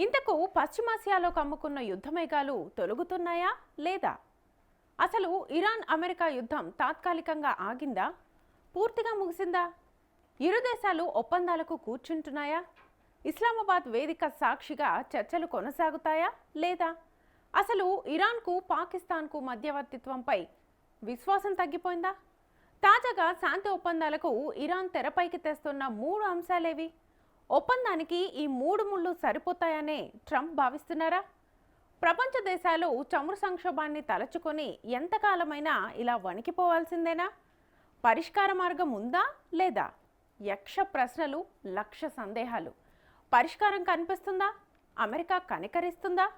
ఇంతకు పశ్చిమాసియాలో కమ్ముకున్న యుద్ధమేఘాలు తొలగుతున్నాయా లేదా? అసలు ఇరాన్ అమెరికా యుద్ధం తాత్కాలికంగా ఆగిందా, పూర్తిగా ముగిసిందా? ఇరు దేశాలు ఒప్పందాలకు కూర్చుంటున్నాయా? ఇస్లామాబాద్ వేదిక సాక్షిగా చర్చలు కొనసాగుతాయా లేదా? అసలు ఇరాన్కు పాకిస్తాన్కు మధ్యవర్తిత్వంపై విశ్వాసం తగ్గిపోయిందా? తాజాగా శాంతి ఒప్పందాలకు ఇరాన్ తెరపైకి తెస్తున్న 3 అంశాలేవి? ఒప్పందానికి ఈ 3 ముళ్ళు సరిపోతాయనే ట్రంప్ భావిస్తున్నారా? ప్రపంచ దేశాలు చమురు సంక్షోభాన్ని తలచుకొని ఎంతకాలమైనా ఇలా వణికిపోవాల్సిందేనా? పరిష్కార మార్గం ఉందా లేదా? యక్ష ప్రశ్నలు, లక్ష సందేహాలు. పరిష్కారం కనిపిస్తుందా? అమెరికా కనికరిస్తుందా?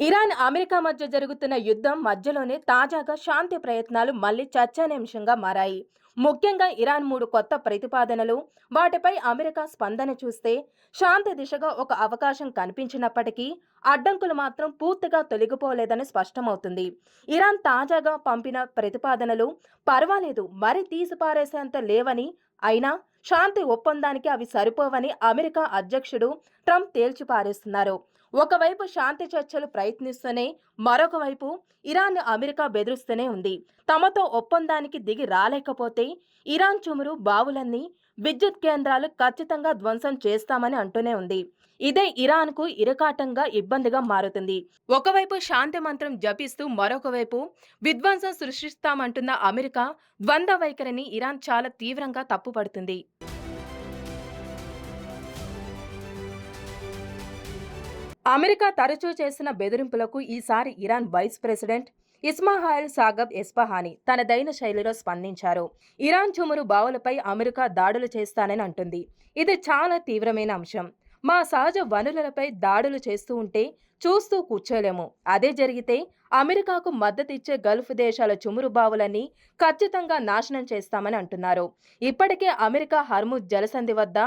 ఇరాన్ అమెరికా మధ్య జరుగుతున్న యుద్ధం మధ్యలోనే తాజాగా శాంతి ప్రయత్నాలు మళ్లీ చర్చనీయాంశంగా మారాయి. ముఖ్యంగా ఇరాన్ 3 కొత్త ప్రతిపాదనలు, వాటిపై అమెరికా స్పందన చూస్తే శాంతి దిశగా ఒక అవకాశం కనిపించినప్పటికీ అడ్డంకులు మాత్రం పూర్తిగా తొలగిపోలేదని స్పష్టమవుతుంది. ఇరాన్ తాజాగా పంపిన ప్రతిపాదనలు పర్వాలేదు, మరి తీసిపారేసేంత లేవని, అయినా శాంతి ఒప్పందానికి అవి సరిపోవని అమెరికా అధ్యక్షుడు ట్రంప్ తేల్చిపారేస్తున్నారు. ఒకవైపు శాంతి చర్చలు ప్రయత్నిస్తూనే మరొక వైపు ఇరాన్ అమెరికా బెదిరిస్తూనే ఉంది. తమతో ఒప్పందానికి దిగి రాలేకపోతే ఇరాన్ చమురు బావులన్నీ, విద్యుత్ కేంద్రాలు ఖచ్చితంగా ధ్వంసం చేస్తామని అంటూనే ఉంది. ఇదే ఇరాన్కు ఇరకాటంగా ఇబ్బందిగా మారుతుంది. ఒకవైపు శాంతి మంత్రం జపిస్తూ మరొక వైపు విధ్వంసం సృష్టిస్తామంటున్న అమెరికా ద్వంద్వ వైఖరిని ఇరాన్ చాలా తీవ్రంగా తప్పుపడుతుంది. అమెరికా తరచూ చేసిన బెదిరింపులకు ఈసారి ఇరాన్ వైస్ ప్రెసిడెంట్ ఇస్మాయిల్ సాగబ్ ఎస్ఫహానీ తనదైన శైలిలో స్పందించారు. ఇరాన్ చమురు బావులపై అమెరికా దాడులు చేస్తానని అంటుంది. ఇది చాలా తీవ్రమైన అంశం. మా సహజ వనరులపై దాడులు చేస్తూ ఉంటే చూస్తూ కూర్చోలేము. అదే జరిగితే అమెరికాకు మద్దతిచ్చే గల్ఫ్ దేశాల చమురు బావులన్నీ ఖచ్చితంగా నాశనం చేస్తామని అంటున్నారు. ఇప్పటికే అమెరికా హర్ముజ్ జలసంధి వద్ద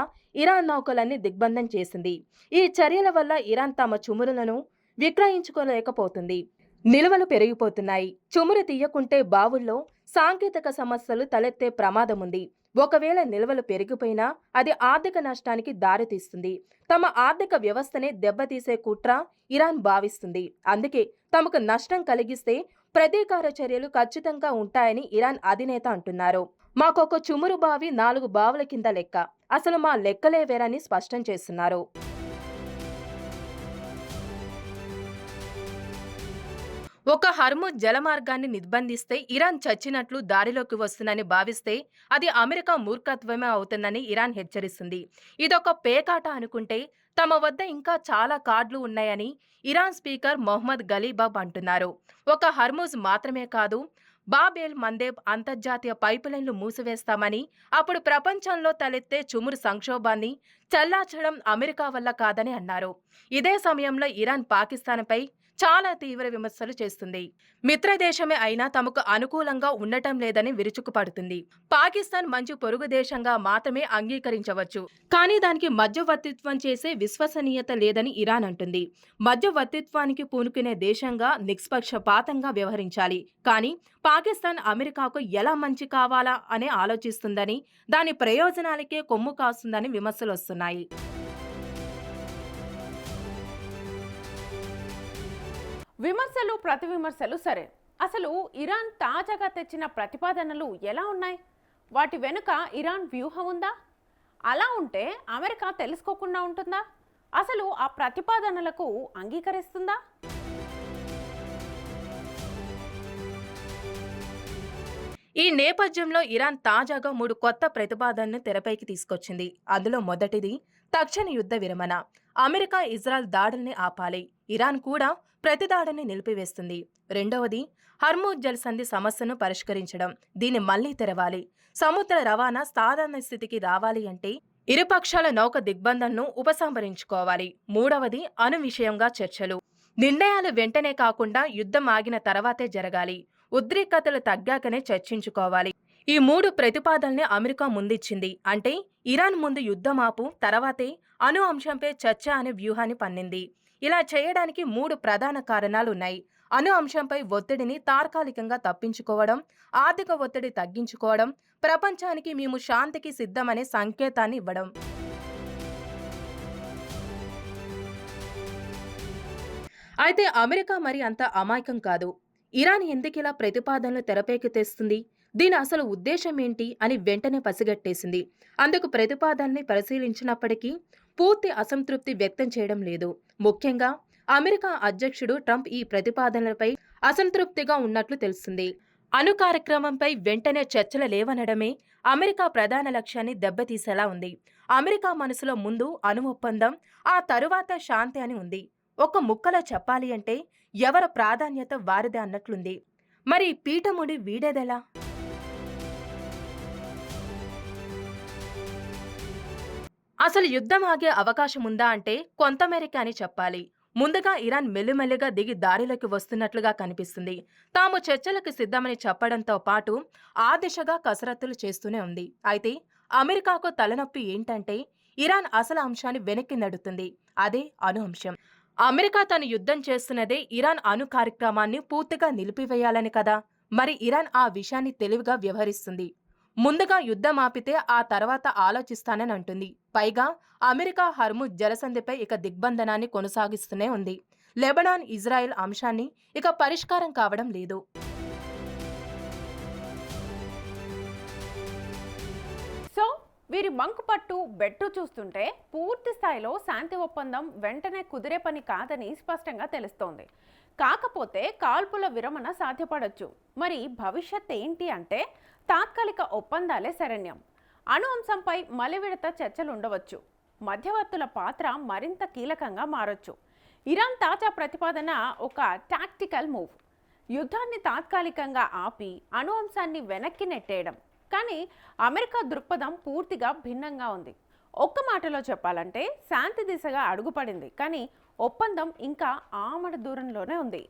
ఇరాన్ నౌకలన్నీ దిగ్బంధం చేసింది. ఈ చర్యల వల్ల ఇరాన్ తమ చమురులను విక్రయించుకోలేకపోతుంది. నిల్వలు పెరిగిపోతున్నాయి. చమురు తీయకుంటే బావుల్లో సాంకేతిక సమస్యలు తలెత్తే ప్రమాదముంది. ఒకవేళ నిల్వలు పెరిగిపోయినా అది ఆర్థిక నష్టానికి దారితీస్తుంది. తమ ఆర్థిక వ్యవస్థనే దెబ్బతీసే కుట్ర ఇరాన్ భావిస్తుంది. అందుకే తమకు నష్టం కలిగిస్తే ప్రతీకార చర్యలు ఖచ్చితంగా ఉంటాయని ఇరాన్ అధినేత అంటున్నారు. మాకొక చమురు బావి 4 బావుల కింద లెక్క, అసలు మా లెక్కలే వేరని స్పష్టం చేస్తున్నారు. ఒక హర్ముజ్ జలమార్గాన్ని నిర్బంధిస్తే ఇరాన్ చచ్చినట్లు దారిలోకి వస్తుందని భావిస్తే అది అమెరికా మూర్ఖత్వమే అవుతుందని ఇరాన్ హెచ్చరిస్తుంది. ఇదొక పేకాట అనుకుంటే తమ వద్ద ఇంకా చాలా కార్డులు ఉన్నాయని ఇరాన్ స్పీకర్ మొహమ్మద్ గలీబాబ్ అంటున్నారు. ఒక హర్ముజ్ మాత్రమే కాదు, బాబ్ ఎల్ మందేబ్ అంతర్జాతీయ పైపులైన్లు మూసివేస్తామని, అప్పుడు ప్రపంచంలో తలెత్తే చమురు సంక్షోభాన్ని చల్లార్చడం అమెరికా వల్ల కాదని అన్నారు. ఇదే సమయంలో ఇరాన్ పాకిస్తాన్పై చాలా తీవ్ర విమర్శలు చేస్తుంది. మిత్రదేశమే అయినా తమకు అనుకూలంగా ఉండటం లేదని విరుచుకుపడుతుంది. పాకిస్తాన్ మంచి పొరుగు దేశంగా మాత్రమే అంగీకరించవచ్చు, కానీ దానికి మధ్యవర్తిత్వం చేసే విశ్వసనీయత లేదని ఇరాన్ అంటుంది. మధ్యవర్తిత్వానికి పూనుకునే దేశంగా నిష్పక్షపాతంగా వ్యవహరించాలి, కానీ పాకిస్తాన్ అమెరికాకు ఎలా మంచి కావాలా అని ఆలోచిస్తుందని, దాని ప్రయోజనాలకే కొమ్ము కాస్తుందని విమర్శలు వస్తున్నాయి. విమర్శలు, ప్రతి విమర్శలు సరే, అసలు ఇరాన్ తాజాగా తెచ్చిన ప్రతిపాదనలు ఎలా ఉన్నాయి? వాటి వెనుక ఇరాన్ వ్యూహం ఉందా? అలా ఉంటే అమెరికా తెలుసుకోకుండా ఉంటుందా? అసలు ఆ ప్రతిపాదనలకు అంగీకరిస్తుందా? ఈ నేపథ్యంలో ఇరాన్ తాజాగా 3 కొత్త ప్రతిపాదనలను తెరపైకి తీసుకొచ్చింది. అందులో మొదటిది తక్షణ యుద్ధ విరమణ. అమెరికా ఇజ్రాయెల్ దాడుల్ని ఆపాలి, ఇరాన్ కూడా ప్రతి దాడిని నిలిపివేస్తుంది. రెండవది హర్ముజ్ జలసంధి సమస్యను పరిష్కరించడం, దీన్ని మళ్లీ తెరవాలి. సముద్ర రవాణా సాధారణ స్థితికి రావాలి అంటే ఇరుపక్షాల నౌక దిగ్బంధంను ఉపసంహరించుకోవాలి. మూడవది అణు విషయంగా చర్చలు. నిర్ణయాలు వెంటనే కాకుండా యుద్ధం ఆగిన తర్వాతే జరగాలి. ఉద్రిక్తతలు తగ్గాకనే చర్చించుకోవాలి. ఈ 3 ప్రతిపాదనల్ని అమెరికా ముందిచ్చింది. అంటే ఇరాన్ ముందు యుద్ధమాపు, తర్వాతే అణు అంశంపై చర్చ అనే వ్యూహాన్ని పన్నింది. ఇలా చేయడానికి 3 ప్రధాన కారణాలున్నాయి. అణు అంశంపై ఒత్తిడిని తాత్కాలికంగా తప్పించుకోవడం, ఆర్థిక ఒత్తిడి తగ్గించుకోవడం, ప్రపంచానికి మేము శాంతికి సిద్ధమనే సంకేతాన్ని ఇవ్వడం. అయితే అమెరికా మరి అంత అమాయకం కాదు. ఇరాన్ ఎందుకిలా ప్రతిపాదనలు తెరపైకి తెస్తుంది, దీని అసలు ఉద్దేశం ఏంటి అని వెంటనే పసిగట్టేసింది. అందుకు ప్రతిపాదనని పరిశీలించినప్పటికీ పూర్తి అసంతృప్తి వ్యక్తం చేయడం లేదు. ముఖ్యంగా అమెరికా అధ్యక్షుడు ట్రంప్ ఈ ప్రతిపాదనలపై అసంతృప్తిగా ఉన్నట్లు తెలుస్తుంది. అణు కార్యక్రమంపై వెంటనే చర్చలు లేవనడమే అమెరికా ప్రధాన లక్ష్యాన్ని దెబ్బతీసేలా ఉంది. అమెరికా మనసులో ముందు అణు ఒప్పందం, ఆ తరువాత శాంతి అని ఉంది. ఒక ముక్కలో చెప్పాలి అంటే ఎవరి ప్రాధాన్యత వారిదే అన్నట్లుంది. మరి పీఠముడి వీడేదెలా? అసలు యుద్ధం ఆగే అవకాశం ఉందా అంటే కొంతమేరకే అని చెప్పాలి. ముందుగా ఇరాన్ మెల్లిమెల్లిగా దిగి దారిలోకి వస్తున్నట్లుగా కనిపిస్తుంది. తాము చర్చలకు సిద్ధమని చెప్పడంతో పాటు ఆ దిశగా కసరత్తులు చేస్తూనే ఉంది. అయితే అమెరికాకు తలనొప్పి ఏంటంటే ఇరాన్ అసలు అంశాన్ని వెనక్కి నెడుతుంది. అదే అణు అంశం. అమెరికా తను యుద్ధం చేస్తున్నదే ఇరాన్ అణు కార్యక్రమాన్ని పూర్తిగా నిలిపివేయాలని కదా. మరి ఇరాన్ ఆ విషయాన్ని తెలివిగా వ్యవహరిస్తుంది. ముందుగా యుద్ధం ఆపితే ఆ తర్వాత ఆలోచిస్తానని అంటుంది. పైగా అమెరికా హర్ముజ్ జలసంధిపై ఇక దిగ్బంధనాన్ని కొనసాగిస్తూనే ఉంది. లెబనాన్, ఇజ్రాయెల్ అంశాన్ని ఇక పరిష్కారం కావడం లేదు. సో వీరి మంకుపట్టు బెట్టు చూస్తుంటే పూర్తి స్థాయిలో శాంతి ఒప్పందం వెంటనే కుదిరే పని కాదని స్పష్టంగా తెలుస్తోంది. కాకపోతే కాల్పుల విరమణ సాధ్యపడొచ్చు. మరి భవిష్యత్ ఏంటి అంటే తాత్కాలిక ఒప్పందాలే శరణ్యం. అణు అంశంపై మలివిడత చర్చలు ఉండవచ్చు. మధ్యవర్తుల పాత్ర మరింత కీలకంగా మారొచ్చు. ఇరాన్ తాజా ప్రతిపాదన ఒక టాక్టికల్ మూవ్. యుద్ధాన్ని తాత్కాలికంగా ఆపి అణు అంశాన్ని వెనక్కి నెట్టేయడం. కానీ అమెరికా దృక్పథం పూర్తిగా భిన్నంగా ఉంది. ఒక్క మాటలో చెప్పాలంటే శాంతి దిశగా అడుగుపడింది, కానీ ఒప్పందం ఇంకా ఆమడ దూరంలోనే ఉంది.